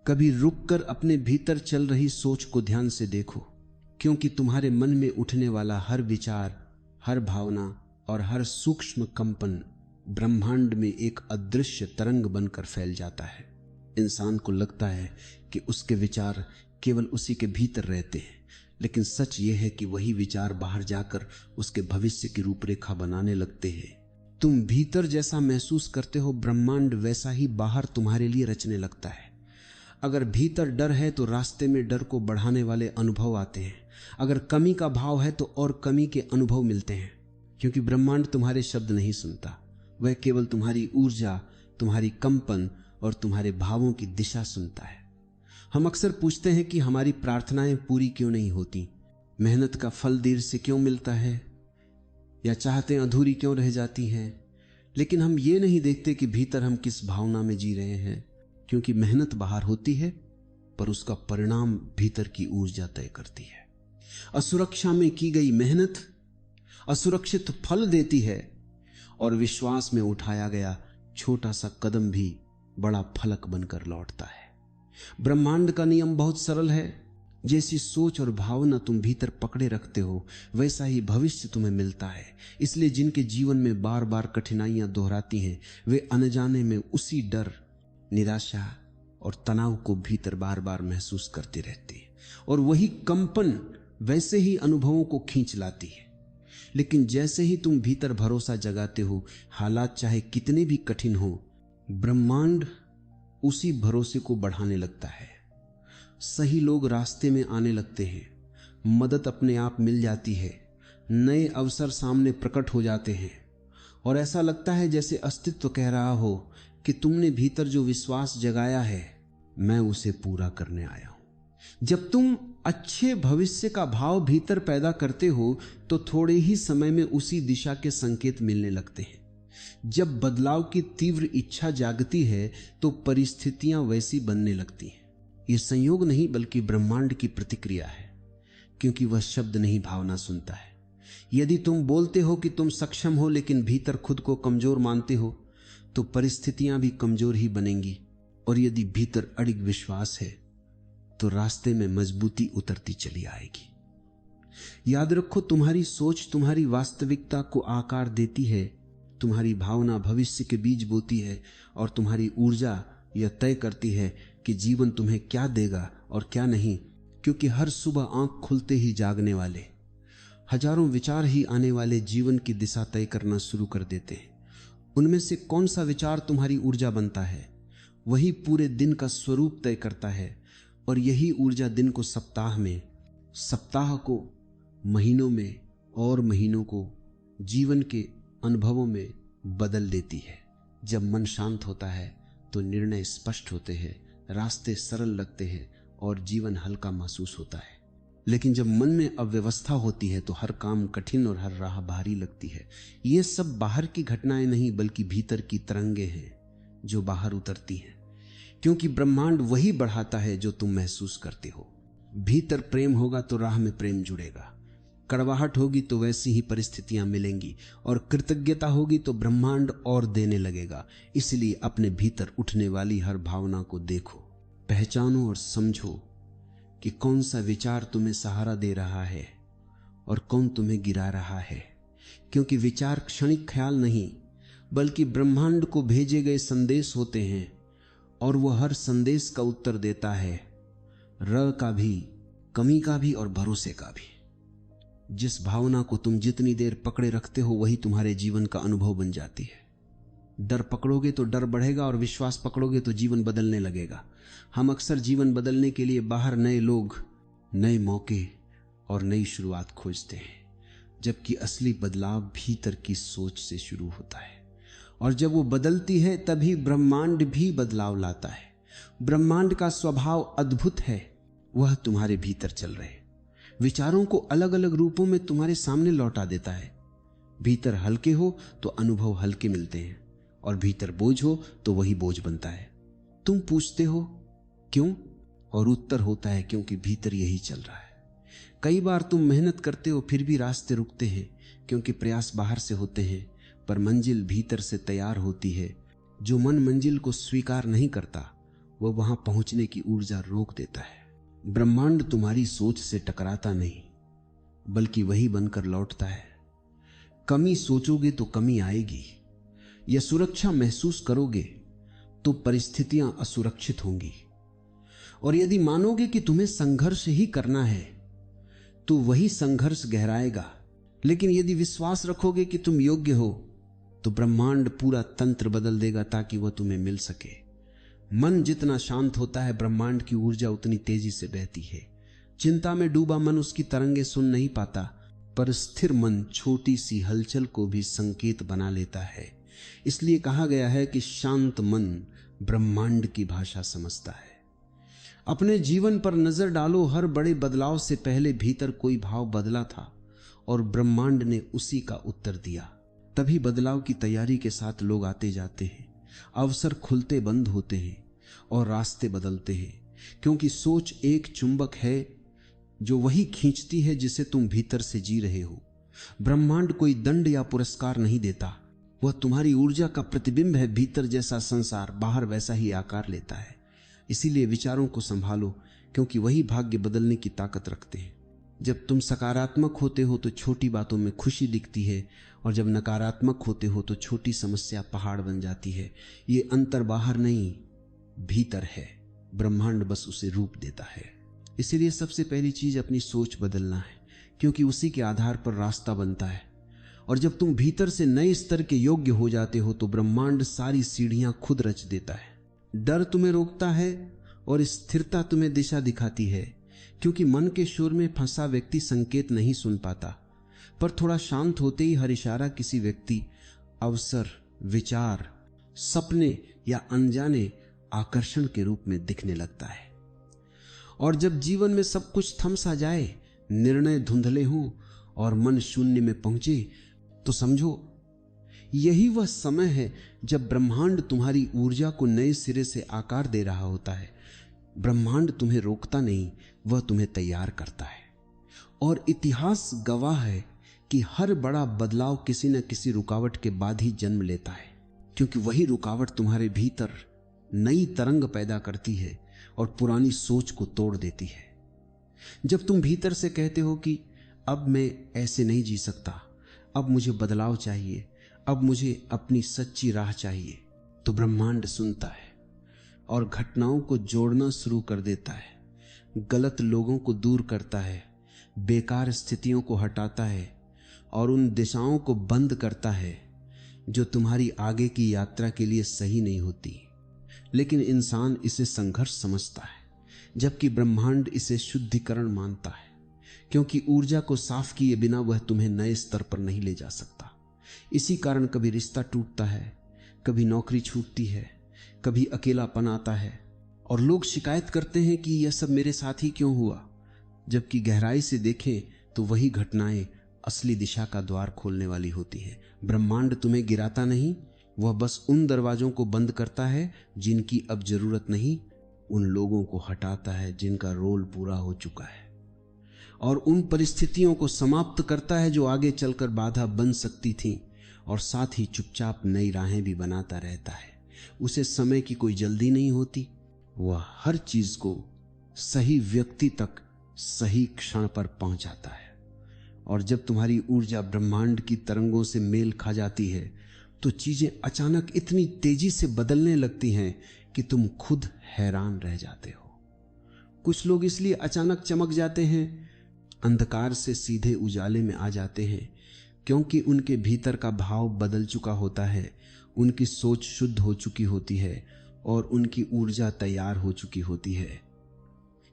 कभी रुककर अपने भीतर चल रही सोच को ध्यान से देखो, क्योंकि तुम्हारे मन में उठने वाला हर विचार, हर भावना और हर सूक्ष्म कंपन ब्रह्मांड में एक अदृश्य तरंग बनकर फैल जाता है। इंसान को लगता है कि उसके विचार केवल उसी के भीतर रहते हैं, लेकिन सच यह है कि वही विचार बाहर जाकर उसके भविष्य की रूपरेखा बनाने लगते हैं। तुम भीतर जैसा महसूस करते हो, ब्रह्मांड वैसा ही बाहर तुम्हारे लिए रचने लगता है। अगर भीतर डर है तो रास्ते में डर को बढ़ाने वाले अनुभव आते हैं। अगर कमी का भाव है तो और कमी के अनुभव मिलते हैं, क्योंकि ब्रह्मांड तुम्हारे शब्द नहीं सुनता, वह केवल तुम्हारी ऊर्जा, तुम्हारी कंपन और तुम्हारे भावों की दिशा सुनता है। हम अक्सर पूछते हैं कि हमारी प्रार्थनाएं पूरी क्यों नहीं होती, मेहनत का फल देर से क्यों मिलता है, या चाहते अधूरी क्यों रह जाती हैं। लेकिन हम ये नहीं देखते कि भीतर हम किस भावना में जी रहे हैं, क्योंकि मेहनत बाहर होती है पर उसका परिणाम भीतर की ऊर्जा तय करती है। असुरक्षा में की गई मेहनत असुरक्षित फल देती है, और विश्वास में उठाया गया छोटा सा कदम भी बड़ा फलक बनकर लौटता है। ब्रह्मांड का नियम बहुत सरल है। जैसी सोच और भावना तुम भीतर पकड़े रखते हो, वैसा ही भविष्य तुम्हें मिलता है। इसलिए जिनके जीवन में बार बार कठिनाइयां दोहराती हैं, वे अनजाने में उसी डर, निराशा और तनाव को भीतर बार बार महसूस करते रहते हैं, और वही कंपन वैसे ही अनुभवों को खींच लाती है। लेकिन जैसे ही तुम भीतर भरोसा जगाते हो, हालात चाहे कितने भी कठिन हो, ब्रह्मांड उसी भरोसे को बढ़ाने लगता है। सही लोग रास्ते में आने लगते हैं, मदद अपने आप मिल जाती है, नए अवसर सामने प्रकट हो जाते हैं, और ऐसा लगता है जैसे अस्तित्व कह रहा हो कि तुमने भीतर जो विश्वास जगाया है, मैं उसे पूरा करने आया हूं। जब तुम अच्छे भविष्य का भाव भीतर पैदा करते हो तो थोड़े ही समय में उसी दिशा के संकेत मिलने लगते हैं। जब बदलाव की तीव्र इच्छा जागती है तो परिस्थितियां वैसी बनने लगती हैं। यह संयोग नहीं बल्कि ब्रह्मांड की प्रतिक्रिया है, क्योंकि वह शब्द नहीं भावना सुनता है। यदि तुम बोलते हो कि तुम सक्षम हो लेकिन भीतर खुद को कमजोर मानते हो तो परिस्थितियां भी कमजोर ही बनेंगी, और यदि भीतर अड़िग विश्वास है तो रास्ते में मजबूती उतरती चली आएगी। याद रखो, तुम्हारी सोच तुम्हारी वास्तविकता को आकार देती है, तुम्हारी भावना भविष्य के बीज बोती है, और तुम्हारी ऊर्जा यह तय करती है कि जीवन तुम्हें क्या देगा और क्या नहीं। क्योंकि हर सुबह आंख खुलते ही जागने वाले हजारों विचार ही आने वाले जीवन की दिशा तय करना शुरू कर देते हैं। उनमें से कौन सा विचार तुम्हारी ऊर्जा बनता है, वही पूरे दिन का स्वरूप तय करता है, और यही ऊर्जा दिन को सप्ताह में, सप्ताह को महीनों में, और महीनों को जीवन के अनुभवों में बदल देती है। जब मन शांत होता है तो निर्णय स्पष्ट होते हैं, रास्ते सरल लगते हैं और जीवन हल्का महसूस होता है। लेकिन जब मन में अव्यवस्था होती है तो हर काम कठिन और हर राह भारी लगती है। ये सब बाहर की घटनाएं नहीं बल्कि भीतर की तरंगे हैं जो बाहर उतरती हैं, क्योंकि ब्रह्मांड वही बढ़ाता है जो तुम महसूस करते हो। भीतर प्रेम होगा तो राह में प्रेम जुड़ेगा, कड़वाहट होगी तो वैसी ही परिस्थितियां मिलेंगी, और कृतज्ञता होगी तो ब्रह्मांड और देने लगेगा। इसलिए अपने भीतर उठने वाली हर भावना को देखो, पहचानो और समझो कि कौन सा विचार तुम्हें सहारा दे रहा है और कौन तुम्हें गिरा रहा है। क्योंकि विचार क्षणिक ख्याल नहीं बल्कि ब्रह्मांड को भेजे गए संदेश होते हैं, और वह हर संदेश का उत्तर देता है, र का भी, कमी का भी और भरोसे का भी। जिस भावना को तुम जितनी देर पकड़े रखते हो वही तुम्हारे जीवन का अनुभव बन जाती है। डर पकड़ोगे तो डर बढ़ेगा, और विश्वास पकड़ोगे तो जीवन बदलने लगेगा। हम अक्सर जीवन बदलने के लिए बाहर नए लोग, नए मौके और नई शुरुआत खोजते हैं, जबकि असली बदलाव भीतर की सोच से शुरू होता है, और जब वो बदलती है तभी ब्रह्मांड भी बदलाव लाता है। ब्रह्मांड का स्वभाव अद्भुत है, वह तुम्हारे भीतर चल रहे विचारों को अलग अलग रूपों में तुम्हारे सामने लौटा देता है। भीतर हल्के हो तो अनुभव हल्के मिलते हैं, और भीतर बोझ हो तो वही बोझ बनता है। तुम पूछते हो क्यों, और उत्तर होता है क्योंकि भीतर यही चल रहा है। कई बार तुम मेहनत करते हो फिर भी रास्ते रुकते हैं, क्योंकि प्रयास बाहर से होते हैं पर मंजिल भीतर से तैयार होती है। जो मन मंजिल को स्वीकार नहीं करता वह वहां पहुंचने की ऊर्जा रोक देता है। ब्रह्मांड तुम्हारी सोच से टकराता नहीं, बल्कि वही बनकर लौटता है। कमी सोचोगे तो कमी आएगी, या सुरक्षा महसूस करोगे तो परिस्थितियां असुरक्षित होंगी। और यदि मानोगे कि तुम्हें संघर्ष ही करना है तो वही संघर्ष गहराएगा। लेकिन यदि विश्वास रखोगे कि तुम योग्य हो तो ब्रह्मांड पूरा तंत्र बदल देगा ताकि वह तुम्हें मिल सके। मन जितना शांत होता है, ब्रह्मांड की ऊर्जा उतनी तेजी से बहती है। चिंता में डूबा मन उसकी तरंगे सुन नहीं पाता, पर स्थिर मन छोटी सी हलचल को भी संकेत बना लेता है। इसलिए कहा गया है कि शांत मन ब्रह्मांड की भाषा समझता है। अपने जीवन पर नजर डालो, हर बड़े बदलाव से पहले भीतर कोई भाव बदला था और ब्रह्मांड ने उसी का उत्तर दिया। तभी बदलाव की तैयारी के साथ लोग आते जाते हैं, अवसर खुलते बंद होते हैं और रास्ते बदलते हैं, क्योंकि सोच एक चुंबक है जो वही खींचती है जिसे तुम भीतर से जी रहे हो। ब्रह्मांड कोई दंड या पुरस्कार नहीं देता, वह तुम्हारी ऊर्जा का प्रतिबिंब है। भीतर जैसा संसार बाहर वैसा ही आकार लेता है। इसीलिए विचारों को संभालो, क्योंकि वही भाग्य बदलने की ताकत रखते हैं। जब तुम सकारात्मक होते हो तो छोटी बातों में खुशी दिखती है, और जब नकारात्मक होते हो तो छोटी समस्या पहाड़ बन जाती है। ये अंतर बाहर नहीं, भीतर है। ब्रह्मांड बस उसे रूप देता है। इसीलिए सबसे पहली चीज अपनी सोच बदलना है, क्योंकि उसी के आधार पर रास्ता बनता है। और जब तुम भीतर से नए स्तर के योग्य हो जाते हो तो ब्रह्मांड सारी सीढ़ियां खुद रच देता है। डर तुम्हें रोकता है और स्थिरता तुम्हें दिशा दिखाती है, क्योंकि मन के शोर में फंसा व्यक्ति संकेत नहीं सुन पाता, पर थोड़ा शांत होते ही हर इशारा किसी व्यक्ति, अवसर, विचार, सपने या अनजाने आकर्षण के रूप में दिखने लगता है। और जब जीवन में सब कुछ थम सा जाए, निर्णय धुंधले हों और मन शून्य में पहुंचे, तो समझो यही वह समय है जब ब्रह्मांड तुम्हारी ऊर्जा को नए सिरे से आकार दे रहा होता है। ब्रह्मांड तुम्हें रोकता नहीं, वह तुम्हें तैयार करता है। और इतिहास गवाह है कि हर बड़ा बदलाव किसी न किसी रुकावट के बाद ही जन्म लेता है, क्योंकि वही रुकावट तुम्हारे भीतर नई तरंग पैदा करती है और पुरानी सोच को तोड़ देती है। जब तुम भीतर से कहते हो कि अब मैं ऐसे नहीं जी सकता, अब मुझे बदलाव चाहिए, अब मुझे अपनी सच्ची राह चाहिए, तो ब्रह्मांड सुनता है और घटनाओं को जोड़ना शुरू कर देता है। गलत लोगों को दूर करता है, बेकार स्थितियों को हटाता है और उन दिशाओं को बंद करता है जो तुम्हारी आगे की यात्रा के लिए सही नहीं होती। लेकिन इंसान इसे संघर्ष समझता है, जबकि ब्रह्मांड इसे शुद्धिकरण मानता है, क्योंकि ऊर्जा को साफ किए बिना वह तुम्हें नए स्तर पर नहीं ले जा सकता। इसी कारण कभी रिश्ता टूटता है, कभी नौकरी छूटती है, कभी अकेलापन आता है और लोग शिकायत करते हैं कि यह सब मेरे साथ ही क्यों हुआ, जबकि गहराई से देखें तो वही घटनाएं असली दिशा का द्वार खोलने वाली होती है। ब्रह्मांड तुम्हें गिराता नहीं, वह बस उन दरवाजों को बंद करता है जिनकी अब जरूरत नहीं, उन लोगों को हटाता है जिनका रोल पूरा हो चुका है, और उन परिस्थितियों को समाप्त करता है जो आगे चलकर बाधा बन सकती थी, और साथ ही चुपचाप नई राहें भी बनाता रहता है। उसे समय की कोई जल्दी नहीं होती, वह हर चीज को सही व्यक्ति तक सही क्षण पर पहुंचाता है। और जब तुम्हारी ऊर्जा ब्रह्मांड की तरंगों से मेल खा जाती है तो चीजें अचानक इतनी तेजी से बदलने लगती हैं कि तुम खुद हैरान रह जाते हो। कुछ लोग इसलिए अचानक चमक जाते हैं, अंधकार से सीधे उजाले में आ जाते हैं, क्योंकि उनके भीतर का भाव बदल चुका होता है, उनकी सोच शुद्ध हो चुकी होती है और उनकी ऊर्जा तैयार हो चुकी होती है।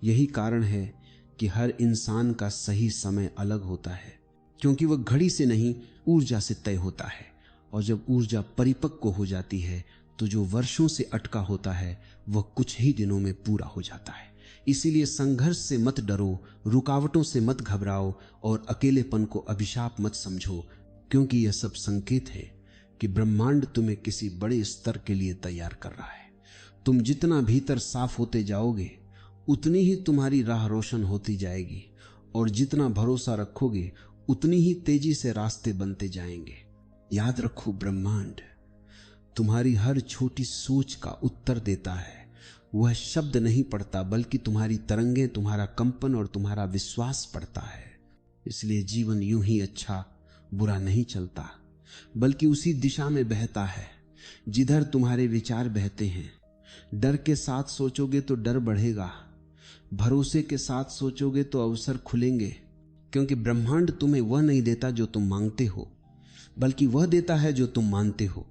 यही कारण है कि हर इंसान का सही समय अलग होता है, क्योंकि वह घड़ी से नहीं ऊर्जा से तय होता है। और जब ऊर्जा परिपक्व हो जाती है तो जो वर्षों से अटका होता है वह कुछ ही दिनों में पूरा हो जाता है। इसीलिए संघर्ष से मत डरो, रुकावटों से मत घबराओ और अकेलेपन को अभिशाप मत समझो, क्योंकि यह सब संकेत है कि ब्रह्मांड तुम्हें किसी बड़े स्तर के लिए तैयार कर रहा है। तुम जितना भीतर साफ होते जाओगे उतनी ही तुम्हारी राह रोशन होती जाएगी, और जितना भरोसा रखोगे उतनी ही तेजी से रास्ते बनते जाएंगे। याद रखो, ब्रह्मांड तुम्हारी हर छोटी सोच का उत्तर देता है। वह शब्द नहीं पढ़ता, बल्कि तुम्हारी तरंगें, तुम्हारा कंपन और तुम्हारा विश्वास पढ़ता है। इसलिए जीवन यूं ही अच्छा बुरा नहीं चलता, बल्कि उसी दिशा में बहता है जिधर तुम्हारे विचार बहते हैं। डर के साथ सोचोगे तो डर बढ़ेगा, भरोसे के साथ सोचोगे तो अवसर खुलेंगे, क्योंकि ब्रह्मांड तुम्हें वह नहीं देता जो तुम मांगते हो, बल्कि वह देता है जो तुम मानते हो।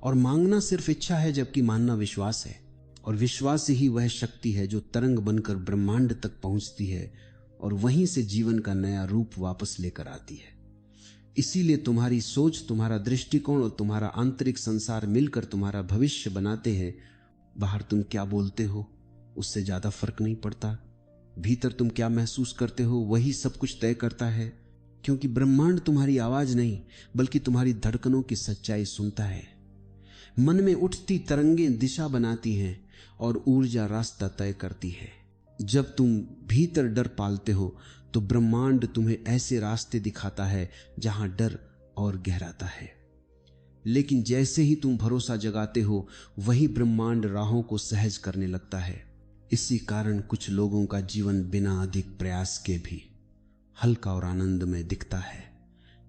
और मांगना सिर्फ इच्छा है, जबकि मानना विश्वास है। और विश्वास ही वह शक्ति है जो तरंग बनकर ब्रह्मांड तक पहुंचती है और वहीं से जीवन का नया रूप वापस लेकर आती है। इसीलिए तुम्हारी सोच, तुम्हारा दृष्टिकोण और तुम्हारा आंतरिक संसार मिलकर तुम्हारा भविष्य बनाते हैं। बाहर तुम क्या बोलते हो उससे ज्यादा फर्क नहीं पड़ता, भीतर तुम क्या महसूस करते हो वही सब कुछ तय करता है, क्योंकि ब्रह्मांड तुम्हारी आवाज नहीं बल्कि तुम्हारी धड़कनों की सच्चाई सुनता है। मन में उठती तरंगें दिशा बनाती हैं और ऊर्जा रास्ता तय करती है। जब तुम भीतर डर पालते हो तो ब्रह्मांड तुम्हें ऐसे रास्ते दिखाता है जहां डर और गहराता है। लेकिन जैसे ही तुम भरोसा जगाते हो, वही ब्रह्मांड राहों को सहज करने लगता है। इसी कारण कुछ लोगों का जीवन बिना अधिक प्रयास के भी हल्का और आनंदमय दिखता है,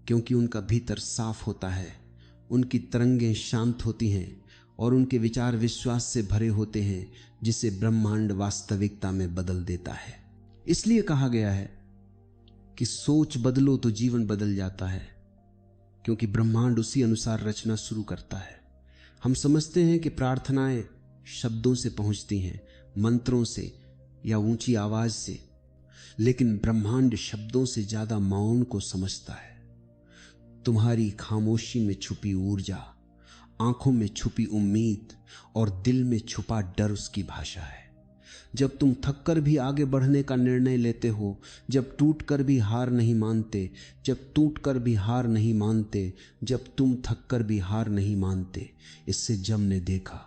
क्योंकि उनका भीतर साफ होता है, उनकी तरंगें शांत होती हैं और उनके विचार विश्वास से भरे होते हैं, जिसे ब्रह्मांड वास्तविकता में बदल देता है। इसलिए कहा गया है कि सोच बदलो तो जीवन बदल जाता है, क्योंकि ब्रह्मांड उसी अनुसार रचना शुरू करता है। हम समझते हैं कि प्रार्थनाएं शब्दों से पहुंचती हैं, मंत्रों से या ऊंची आवाज से, लेकिन ब्रह्मांड शब्दों से ज्यादा मौन को समझता है। तुम्हारी खामोशी में छुपी ऊर्जा, आंखों में छुपी उम्मीद और दिल में छुपा डर उसकी भाषा है। जब तुम थककर भी आगे बढ़ने का निर्णय लेते हो, जब टूटकर भी हार नहीं मानते, जब टूटकर भी हार नहीं मानते, जब तुम थककर भी हार नहीं मानते, इससे जम ने देखा।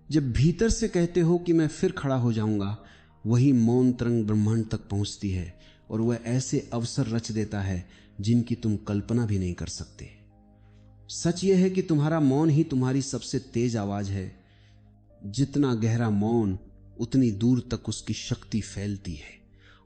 जब भीतर से कहते हो कि मैं फिर खड़ा हो जाऊंगा, वही मौन तरंग ब्रह्मांड तक पहुंचती है और वह ऐसे अवसर रच देता है जिनकी तुम कल्पना भी नहीं कर सकते। सच यह है कि तुम्हारा मौन ही तुम्हारी सबसे तेज आवाज है। जितना गहरा मौन, उतनी दूर तक उसकी शक्ति फैलती है।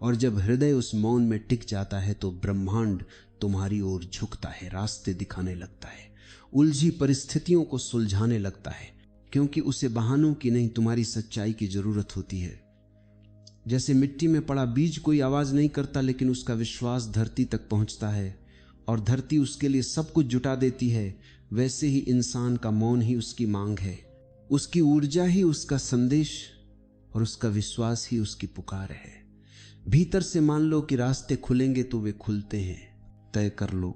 और जब हृदय उस मौन में टिक जाता है तो ब्रह्मांड तुम्हारी ओर झुकता है, रास्ते दिखाने लगता है, उलझी परिस्थितियों को सुलझाने लगता है, क्योंकि उसे बहानों की नहीं, तुम्हारी सच्चाई की जरूरत होती है। जैसे मिट्टी में पड़ा बीज कोई आवाज नहीं करता, लेकिन उसका विश्वास धरती तक पहुंचता है और धरती उसके लिए सब कुछ जुटा देती है, वैसे ही इंसान का मौन ही उसकी मांग है, उसकी ऊर्जा ही उसका संदेश और उसका विश्वास ही उसकी पुकार है। भीतर से मान लो कि रास्ते खुलेंगे तो वे खुलते हैं। तय कर लो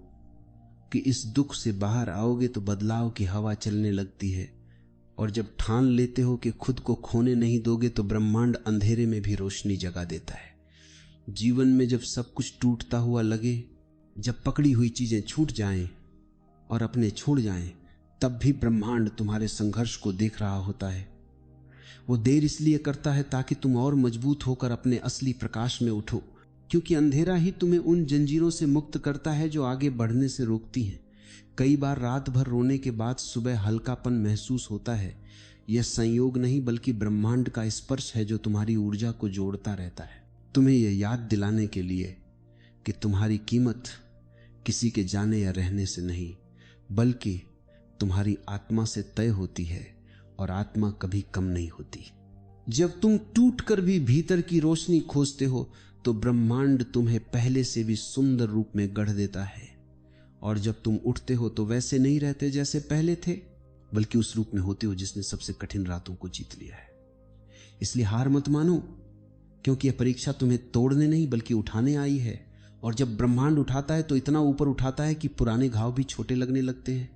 कि इस दुख से बाहर आओगे तो बदलाव की हवा चलने लगती है। और जब ठान लेते हो कि खुद को खोने नहीं दोगे तो ब्रह्मांड अंधेरे में भी रोशनी जगा देता है। जीवन में जब सब कुछ टूटता हुआ लगे, जब पकड़ी हुई चीजें छूट जाएं और अपने छोड़ जाएं, तब भी ब्रह्मांड तुम्हारे संघर्ष को देख रहा होता है। वो देर इसलिए करता है ताकि तुम और मजबूत होकर अपने असली प्रकाश में उठो, क्योंकि अंधेरा ही तुम्हें उन जंजीरों से मुक्त करता है जो आगे बढ़ने से रोकती हैं। कई बार रात भर रोने के बाद सुबह हल्कापन महसूस होता है। यह संयोग नहीं बल्कि ब्रह्मांड का स्पर्श है जो तुम्हारी ऊर्जा को जोड़ता रहता है, तुम्हें यह याद दिलाने के लिए कि तुम्हारी कीमत किसी के जाने या रहने से नहीं, बल्कि तुम्हारी आत्मा से तय होती है, और आत्मा कभी कम नहीं होती। जब तुम टूटकर भी भीतर की रोशनी खोजते हो तो ब्रह्मांड तुम्हें पहले से भी सुंदर रूप में गढ़ देता है। और जब तुम उठते हो तो वैसे नहीं रहते जैसे पहले थे, बल्कि उस रूप में होते हो जिसने सबसे कठिन रातों को जीत लिया है। इसलिए हार मत मानो, क्योंकि यह परीक्षा तुम्हें तोड़ने नहीं बल्कि उठाने आई है। और जब ब्रह्मांड उठाता है तो इतना ऊपर उठाता है कि पुराने घाव भी छोटे लगने लगते हैं।